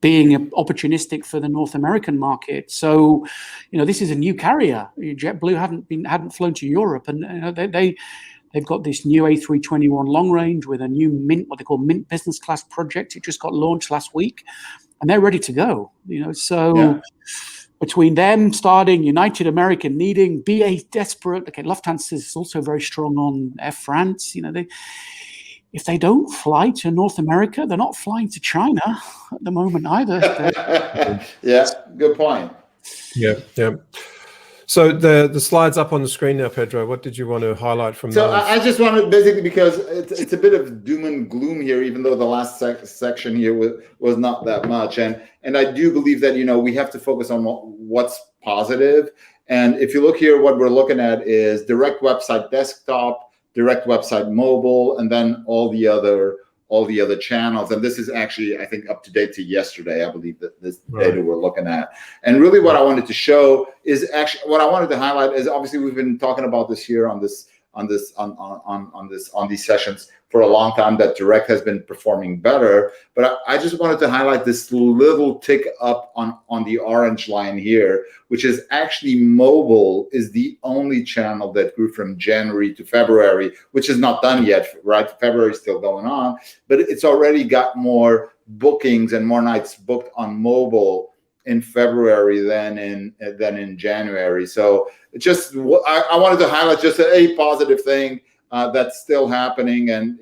being opportunistic for the North American market. So, this is a new carrier. JetBlue hadn't flown to Europe, and they've got this new A321 long range with a new what they call Mint business class project. It just got launched last week, and they're ready to go. Between them starting, United American needing, BA desperate. Okay, Lufthansa is also very strong on Air France. If they don't fly to North America, they're not flying to China at the moment either. Yeah, good point. Yeah. So the slides up on the screen now, Pedro. What did you want to highlight from those? I just wanted, basically, because it's a bit of doom and gloom here, even though the last section here was not that much. And I do believe that, we have to focus on what's positive. And if you look here, what we're looking at is direct website desktop, direct website mobile, and then all the other channels. And this is actually, I think, up to date to yesterday, I believe, that this data we're looking at. And really what I wanted to show is actually what I wanted to highlight is obviously we've been talking about this here on these sessions for a long time, that direct has been performing better. But I just wanted to highlight this little tick up on the orange line here, which is actually mobile is the only channel that grew from January to February, which is not done yet, right? February is still going on, but it's already got more bookings and more nights booked on mobile in February than in January. So just I wanted to highlight just a positive thing that's still happening, and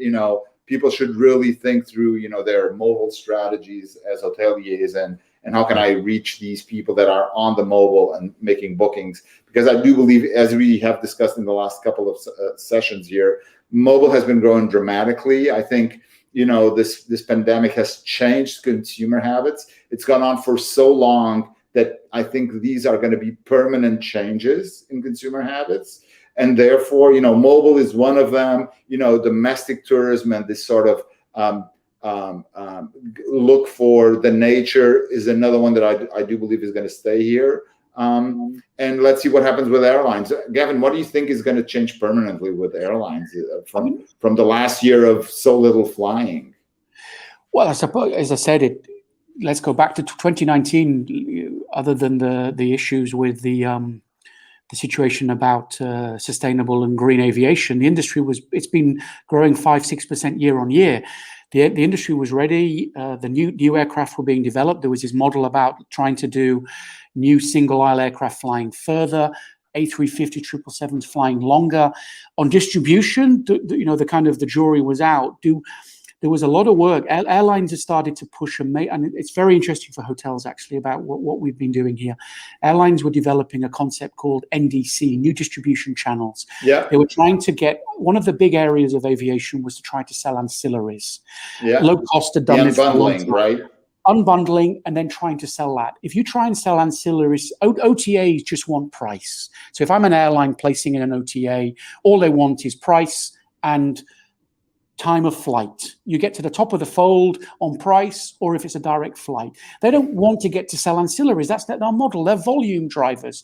people should really think through their mobile strategies as hoteliers and how can I reach these people that are on the mobile and making bookings, because I do believe, as we have discussed in the last couple of sessions here, mobile has been growing dramatically. I think this pandemic has changed consumer habits. It's gone on for so long that I think these are going to be permanent changes in consumer habits. And therefore, mobile is one of them. Domestic tourism and this sort of look for the nature is another one that I do believe is going to stay here. And let's see what happens with airlines. Gavin, what do you think is going to change permanently with airlines from the last year of so little flying? Well, I suppose, as I said, let's go back to 2019. Other than the issues with the situation about sustainable and green aviation, the industry it's been growing 5-6% year on year. The industry was ready. The new aircraft were being developed. There was this model about trying to do new single aisle aircraft flying further, A350 777s flying longer. On distribution, the kind of the jury was out. There was a lot of work. Airlines have started to push and it's very interesting for hotels actually about what we've been doing here. Airlines were developing a concept called NDC, new distribution channels. Yeah. They were trying to get, one of the big areas of aviation was to try to sell ancillaries. Yeah. Low cost had done this for a long time. Right? Unbundling and then trying to sell that. If you try and sell ancillaries, OTAs just want price. So if I'm an airline placing in an OTA, all they want is price and time of flight. You get to the top of the fold on price, or if it's a direct flight. They don't want to get to sell ancillaries. That's their model. They're volume drivers.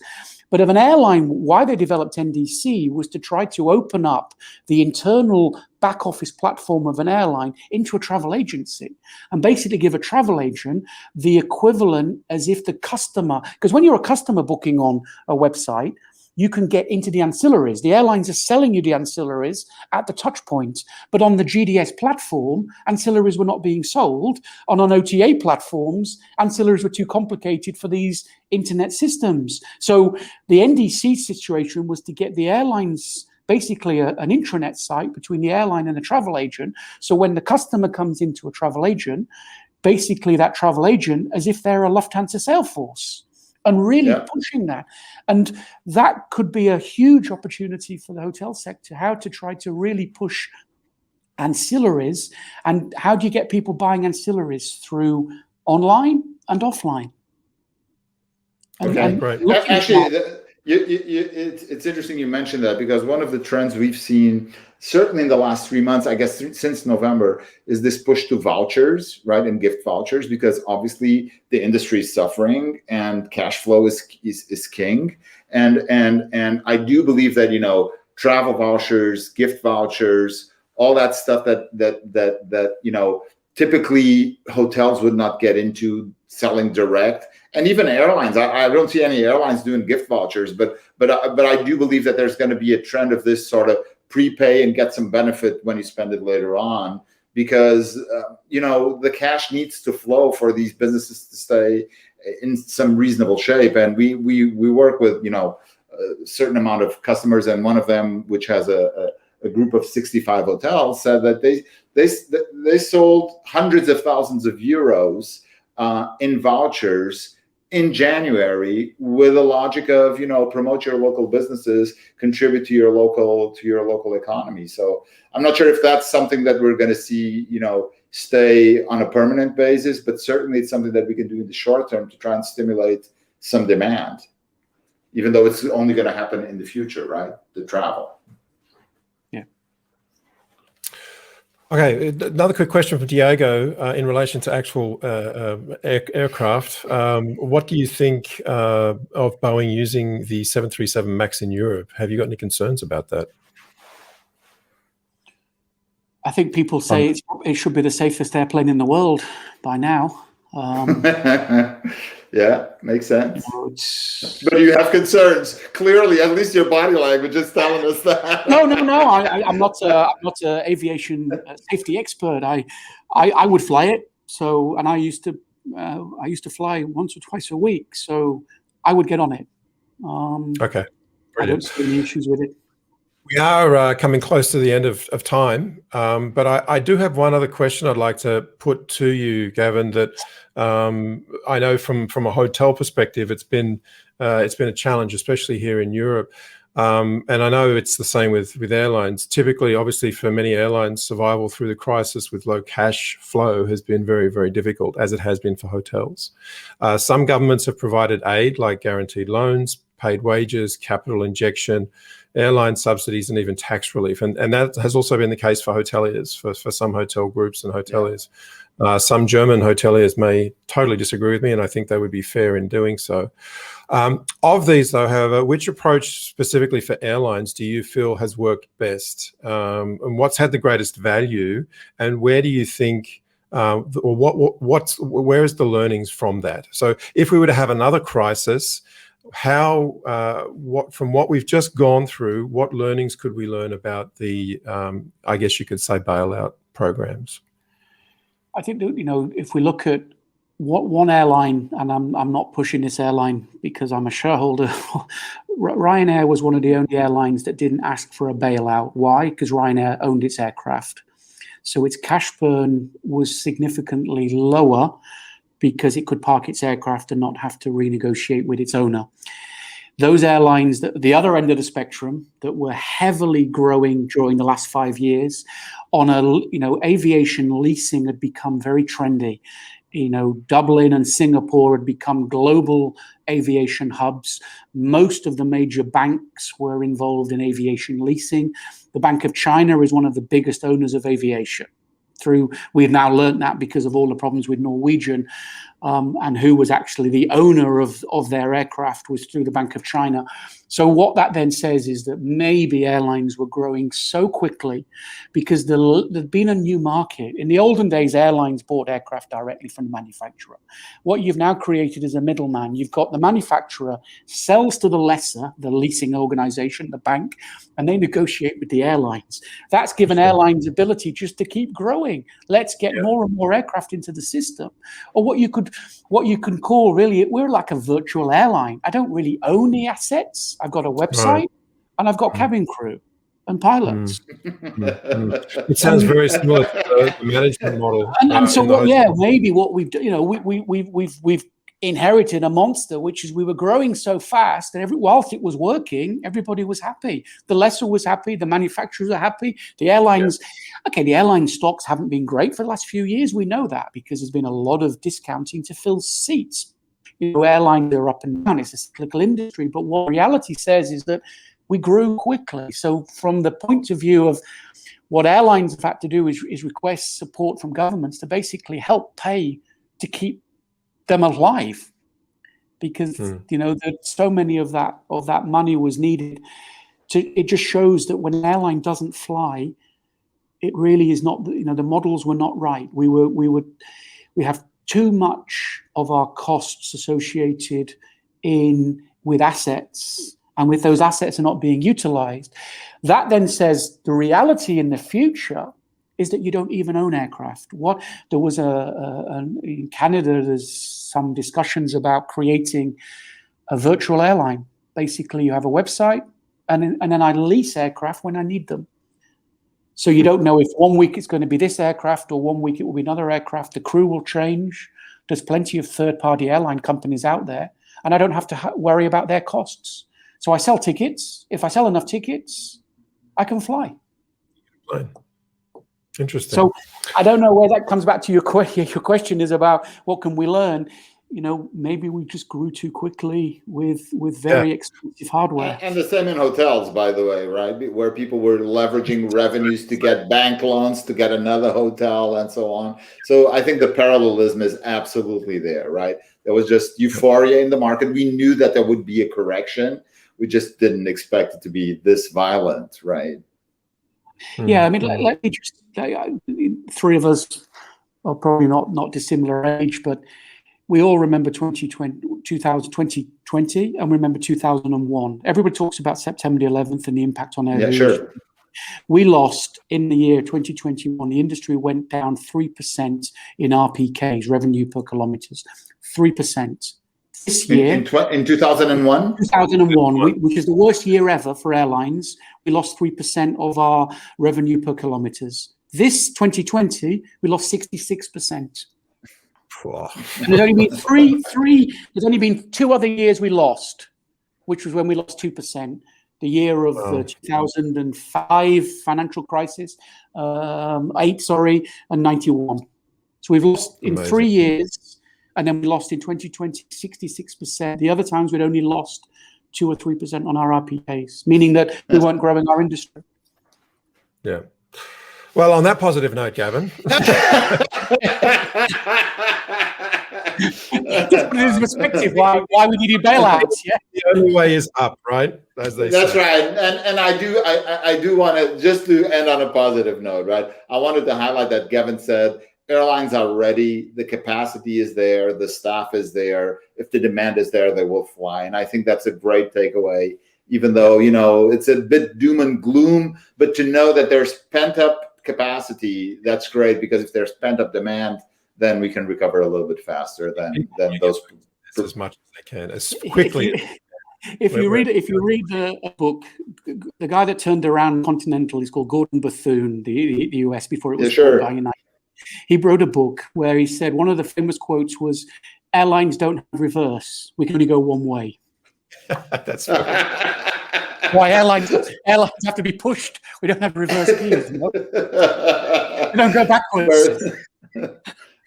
But of an airline, why they developed NDC was to try to open up the internal back office platform of an airline into a travel agency and basically give a travel agent the equivalent as if the customer, because when you're a customer booking on a website, you can get into the ancillaries. The airlines are selling you the ancillaries at the touch point, but on the GDS platform, ancillaries were not being sold. On OTA platforms, ancillaries were too complicated for these internet systems. So the NDC situation was to get the airlines basically an intranet site between the airline and the travel agent. So when the customer comes into a travel agent, basically that travel agent, as if they're a Lufthansa sales force, and really pushing that. And that could be a huge opportunity for the hotel sector, how to try to really push ancillaries. And how do you get people buying ancillaries? Through online and offline. And great. Actually, it's interesting you mentioned that, because one of the trends we've seen, certainly in the last 3 months, I guess since November, is this push to vouchers, right, and gift vouchers, because obviously the industry is suffering and cash flow is king. And I do believe that, travel vouchers, gift vouchers, all that stuff that typically hotels would not get into selling direct. And even airlines, I don't see any airlines doing gift vouchers, but I do believe that there's going to be a trend of this sort of prepay and get some benefit when you spend it later on, because the cash needs to flow for these businesses to stay in some reasonable shape. And we work with a certain amount of customers, and one of them, which has a group of 65 hotels, said that they sold hundreds of thousands of euros in vouchers in January, with a logic of promote your local businesses, contribute to your local economy. So I'm not sure if that's something that we're going to see stay on a permanent basis, but certainly it's something that we can do in the short term to try and stimulate some demand, even though it's only going to happen in the future, right? The travel. Okay, another quick question from Diego in relation to actual aircraft. What do you think of Boeing using the 737 MAX in Europe? Have you got any concerns about that? I think people say it should be the safest airplane in the world by now. Yeah, makes sense. But you have concerns. Clearly, at least your body language is telling us that. No. I'm not an aviation safety expert. I would fly it. So, and I used to fly once or twice a week. So I would get on it. Okay, brilliant. I don't see any issues with it. We are coming close to the end of time, but I do have one other question I'd like to put to you, Gavin, that I know from a hotel perspective, it's been a challenge, especially here in Europe. And I know it's the same with airlines. Typically, obviously, for many airlines, survival through the crisis with low cash flow has been very, very difficult, as it has been for hotels. Some governments have provided aid, like guaranteed loans, paid wages, capital injection, airline subsidies, and even tax relief. And that has also been the case for hoteliers, for some hotel groups and hoteliers. Some German hoteliers may totally disagree with me, and I think they would be fair in doing so. Of these, though, however, which approach specifically for airlines do you feel has worked best? And what's had the greatest value? And where do you think, where is the learnings from that? So if we were to have another crisis, from what we've just gone through, what learnings could we learn about the, I guess you could say, bailout programs? I think that, if we look at what one airline, and I'm not pushing this airline because I'm a shareholder, Ryanair was one of the only airlines that didn't ask for a bailout. Why? Because Ryanair owned its aircraft. So its cash burn was significantly lower because it could park its aircraft and not have to renegotiate with its owner. Those airlines, the other end of the spectrum, that were heavily growing during the last 5 years, aviation leasing had become very trendy. Dublin and Singapore had become global aviation hubs. Most of the major banks were involved in aviation leasing. The Bank of China is one of the biggest owners of aviation. We've now learned that because of all the problems with Norwegian, and who was actually the owner of their aircraft was through the Bank of China. So what that then says is that maybe airlines were growing so quickly because there'd been a new market. In the olden days, airlines bought aircraft directly from the manufacturer. What you've now created is a middleman. You've got the manufacturer sells to the lessor, the leasing organization, the bank, and they negotiate with the airlines. That's given airlines ability just to keep growing. Let's get more and more aircraft into the system. Or what you can call really, we're like a virtual airline. I don't really own the assets. I've got a website and I've got cabin crew and pilots. It sounds very similar to the management model. And so maybe what we've done, we've inherited a monster, which is we were growing so fast, and whilst it was working, everybody was happy. The lessor was happy, the manufacturers are happy, the airlines. The airline stocks haven't been great for the last few years. We know that because there's been a lot of discounting to fill seats. Airlines are up and down. It's a cyclical industry, but what reality says is that we grew quickly. So from the point of view of what airlines have had to do is request support from governments to basically help pay to keep them alive, because that so many of that money was needed. It just shows that when an airline doesn't fly, it really is not. The models were not right. We have too much of our costs associated with assets, and with those assets are not being utilized. That then says the reality in the future is that you don't even own aircraft. There was in Canada, there's some discussions about creating a virtual airline. Basically, you have a website, and then I lease aircraft when I need them. So you don't know if 1 week it's going to be this aircraft or 1 week it will be another aircraft. The crew will change. There's plenty of third-party airline companies out there, and I don't have to worry about their costs. So I sell tickets. If I sell enough tickets, I can fly. Right. Interesting. So I don't know where that comes back to your question. Your question is about what can we learn? Maybe we just grew too quickly with very expensive hardware. And the same in hotels, by the way, right? Where people were leveraging revenues to get bank loans, to get another hotel and so on. So I think the parallelism is absolutely there, right? There was just euphoria in the market. We knew that there would be a correction. We just didn't expect it to be this violent, right? Yeah, I mean, let me just, three of us are probably not dissimilar age, but we all remember 2020, and we remember 2001. Everybody talks about September the 11th and the impact on aviation. Yeah, sure. We lost in the year 2021. The industry went down 3% in RPKs, revenue per kilometers, 3%. This year, in 2001, 2001, which is the worst year ever for airlines, we lost 3% of our revenue per kilometers. This 2020, we lost 66%. And there's only been there's only been 2 other years we lost, which was when we lost 2%. The year of the 2005 financial crisis, 8, and 91. So we've lost in 3 years, and then we lost in 2020, 66%. The other times we'd only lost 2 or 3% on our RPKs, meaning that we weren't growing our industry. Yeah. Well, on that positive note, Gavin. Just put it in perspective, why we needed bailouts. Yeah. The only way is up, right? As they That's say. right. And I do want to, just to end on a positive note, right? I wanted to highlight that Gavin said airlines are ready, the capacity is there, the staff is there. If the demand is there, they will fly. And I think that's a great takeaway, even though, it's a bit doom and gloom, but to know that there's pent-up capacity, that's great, because if there's pent-up demand, then we can recover a little bit faster than those. As much as they can, as quickly. If you read a book, the guy that turned around Continental is called Gordon Bethune, the US, before it was bought by United. He wrote a book where he said one of the famous quotes was, "Airlines don't have reverse. We can only go one way." That's right. Why airlines have to be pushed. We don't have reverse gears. We don't go backwards.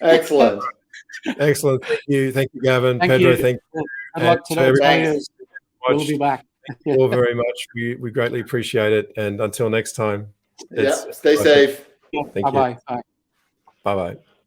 Excellent. Excellent. Thank you, Gavin. Thank Pedro, you. thank you. I'd like to know. We'll be back. you all very much. We greatly appreciate it. And until next time, Yeah, stay safe. Thank you. Bye-bye. Bye. Bye-bye.